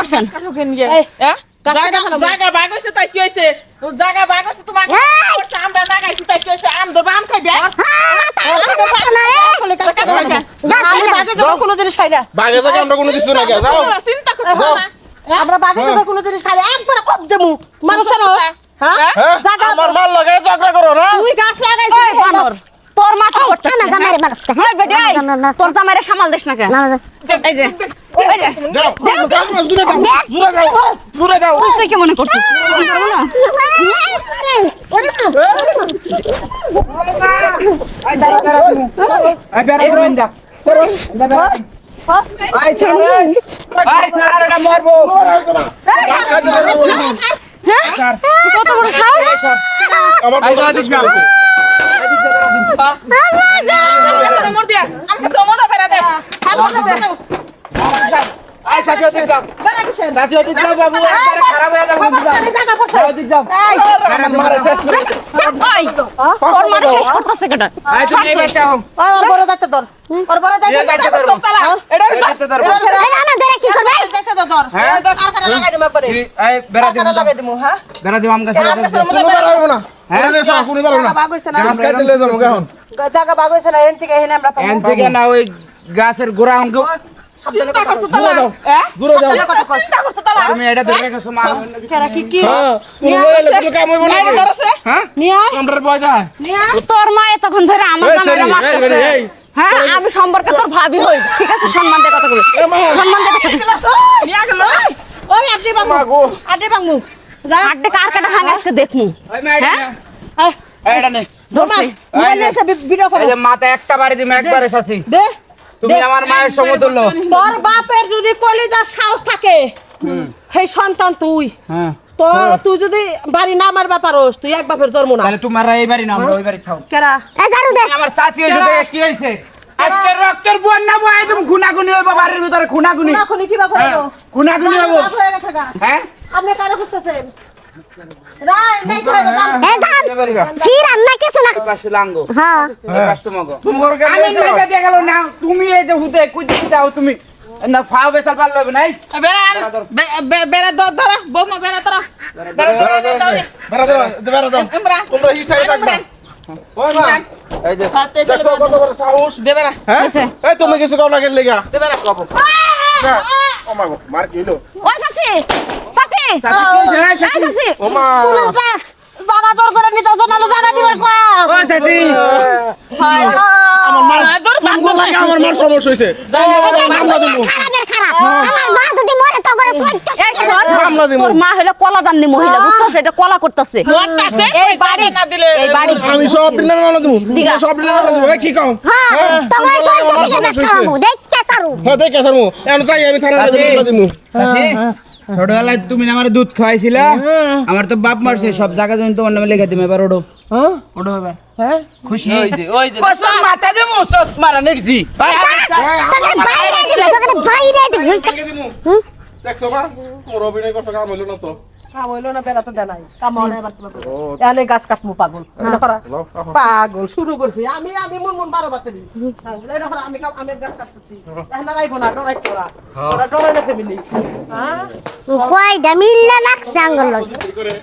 করছেন জায়গা বাগ হইছে তাই কি হইছে জায়গা বাগ হইছে তোমার আমরা না গাইছি তাই কি হইছে আম ধরবা আম খাইবে আমি বাগে যাব কোনো জিনিস খাই না বাগে জায়গা আমরা কোনো কিছু না যাও চিন্তা করছো না আমরা বাগে যাব কোনো জিনিস খাই একবার কব দেমু মানুষ না হ্যাঁ জায়গা আমার মাল লাগে ঝগড়া করো না তুই গাছ লাগাইছিস বানর তোর মা কি করতেছ না জামাইরে মারছ কা এই বেটি এই তোর জামাইরে সামাল দিস না কেন এই যে যাও দূরে যাও দূরে যাও তুই কি মনে করছিস আই বেরা করুন দা আই ছাড় এটা মারবো হ্যাঁ কত বড় সাহস আমার মর দিয়া আমাকে সমনা ফেরা দে আই সাথে দিলাম সাথে দিলাম বাবু খারাপ হয়ে যাবে যাও আরে মারে শেষ করে ওই তোর মানে শেষ করতেছে কেডা আই তুমি এই বাঁচাও ওর বড় যাচ্ছে তোর ওর বড় যাচ্ছে যাইতে ধরো এটা যাইতে ধরো না ধরে কি করবে যাচ্ছে তো তোর হ্যাঁ কারখানা লাগাই দিমু করে এই বেরা কারখানা লাগাই দিমু হ্যাঁ বেরা দিও আম গাছে কোনো বার হইব না হ্যাঁ রে সব কোনো বার হইব না বাগ হইছে না গাছ কাটতে লয়ে যাবো এখন জায়গা বাগ হইছে না এন থেকে এখানে আমরা এন থেকে না ওই গাছের গোড়া অঙ্ক চিন্তা করছো তালা দূরে যাও চিন্তা করছো তালা তুমি এটা ধরে গেছো মা কেরা কি কি হ্যাঁ কোনো বলে কাম হইব না এটা ধরছে হ্যাঁ নিয়া আমরা বয় যা নিয়া তোর মা এতক্ষণ ধরে আমার এই জামাইরে সরি, মারতেছে এই, হ্যাঁ আমি সম্পর্কে তোর ভাবি হই ঠিক আছে সম্মান দিয়ে কথা বলি সম্মান দিয়ে কথা বলি নিয়া গেল ওই আড্ডি বাংমু মাগো আড্ডি বাংমু আড্ডে কার কাটা ভাঙা আজকে দেখমু ওই মেয়েটা হ্যাঁ এটা নে ধরছি মোবাইলে এসে ভিডিও করো এই যে মাথা একটা বাড়ি দিম একবারে শাসি দে তুমি আমার মায়ের সমতুল্য তোর বাপের যদি কলিজার সাহস থাকে সেই সন্তান তুই হ্যাঁ তো তুই যদি বাড়ি না মারবা পারোস তুই এক বাপের জন্ম না তাহলে তোমার এই বাড়ি না আমরা ওই বাড়ি থাও কেরা এ জারু দে আমার চাচি হইছে দেখে কি হইছে আজকে রক্তের বন্যা বয় একদম খুনাখুনি হইব বাড়ির ভিতরে খুনাখুনি খুনি কি বা করো খুনাখুনি হইব হয়ে গেছে গা হ্যাঁ আপনি কারো খুঁজতেছেন রাই নাই কই না এ জান ফির আন্না কিছু না পাশে লাঙ্গো হ্যাঁ পাশ তোমাগো তুমি ঘর কেন আমি মেয়েটা দিয়ে গেল না তুমি এই যে হুদে কুদি যাও তুমি না ফাও বেসাল পারলো হবে নাই বেড়া বেড়া ধরা বৌমা বেড়া ধরা বেড়া ধরা বেরা দাও ইমরান তোমরা হিসাবে থাকবা ওই মা এই যে দেখছো কত বড় সাহস দে বেড়া হ্যাঁ হইছে। এই তুমি কিছু কও না কেন লাগা দে বেড়া না ও মা গো মার কি হলো ও সাসি সাসি এই সাসি ও মা জায়গা দর করে নিতে জানালো জায়গা দিবার কয় ও চাচি আমার মার তোমার লাগে আমার মার সমস্যা হইছে আমরা দেবো খারাপের খারাপ আমার মা যদি মরে তো করে সত্য এই শোন, আমরা দিমু। তোর মা হলো কলা দান্নি মহিলা বুঝছস এটা কলা করতেছে আছে এই বাড়ি না দিলে এই বাড়ি আমি সব দিন না দেবো দিগা। সব দিন না দেবো কি কও হ্যাঁ তোমার সত্য থেকে ব্যস্ত হবো দেখতে সারু হ্যাঁ দেখ কেসার মু এখন যাই আমি থানা দিমু চাচি ছোটবেলায় তুমি না আমার দুধ খাওয়াইছিলা আমার তো বাপ মারছে সব জায়গা জমি তোমার নামে লেখা দিমে এবার ওডো হ্যাঁ ওডো এবার হ্যাঁ খুশি ওই যে কসম মাথা দে মুসত মারা নেছি তোকে বাইরে দিবে তোকে বাইরে দিবে দিমু দেখছো মা মোর অভিনয় কথা কাম হইলো না তো কাম হইলো না বেলা তো দেনাই কাম হলো এবার এনে গাছ কাটমু পাগল পাগল শুরু করছি আমি মন 12 বাতে দিই আমি গাছ কাটতেছি এখন রাইবো না ডরাইছ ওরা ডরাই না ফ্যামিলি হ্যাঁ কয়টা মিল্লা লাগছে আঙ্গুল লগে করে